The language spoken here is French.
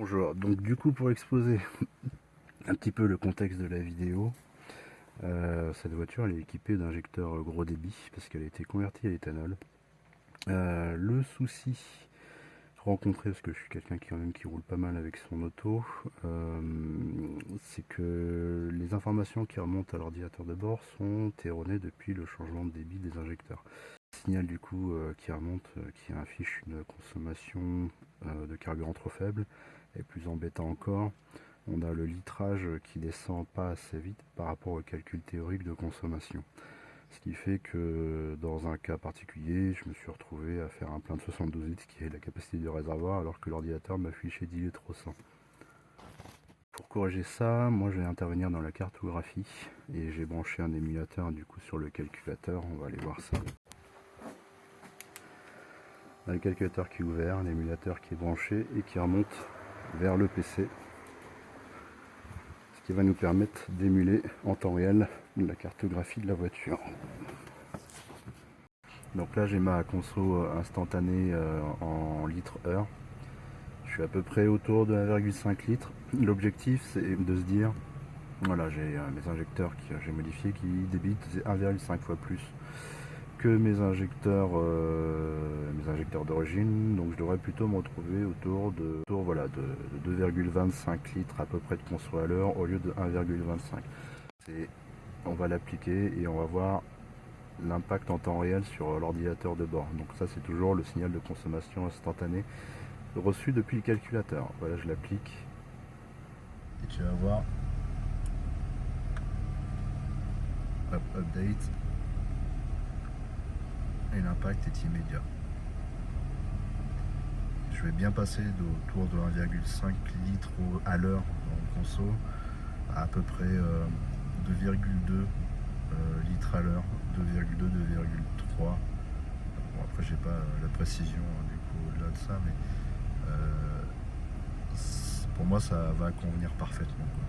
Bonjour, donc du coup pour exposer un petit peu le contexte de la vidéo, cette voiture elle est équipée d'injecteurs gros débit parce qu'elle a été convertie à l'éthanol. Le souci rencontré, parce que je suis quelqu'un qui quand même qui roule pas mal avec son auto, c'est que les informations qui remontent à l'ordinateur de bord sont erronées depuis le changement de débit des injecteurs. Le signal du coup qui remonte, qui affiche une consommation de carburant trop faible, et plus embêtant encore, on a le litrage qui descend pas assez vite par rapport au calcul théorique de consommation. Ce qui fait que dans un cas particulier, je me suis retrouvé à faire un plein de 72 litres, qui est la capacité du réservoir, alors que l'ordinateur m'affichait 10 litres au 100. Pour corriger ça, moi je vais intervenir dans la cartographie et j'ai branché un émulateur du coup sur le calculateur. On va aller voir ça. On a le calculateur qui est ouvert, l'émulateur qui est branché et qui remonte vers le PC, ce qui va nous permettre d'émuler en temps réel la cartographie de la voiture. Donc là j'ai ma conso instantanée en litres heure. Je suis à peu près autour de 1,5 litres. L'objectif c'est de se dire, voilà, j'ai mes injecteurs que j'ai modifiés qui débitent 1,5 fois plus que mes injecteurs d'origine. Donc je devrais plutôt me retrouver autour de 2,25 litres à peu près de conso à l'heure au lieu de 1,25. On va l'appliquer et on va voir l'impact en temps réel sur l'ordinateur de bord. Donc ça c'est toujours le signal de consommation instantanée reçu depuis le calculateur. Voilà, je l'applique et tu vas voir. Hop, update, et l'impact est immédiat. Je vais bien passer autour de 1,5 litres à l'heure dans le conso à peu près 2,2 litres à l'heure, 2,2, 2,3. Bon, après j'ai pas la précision du coup au-delà de ça, mais pour moi ça va convenir parfaitement, quoi.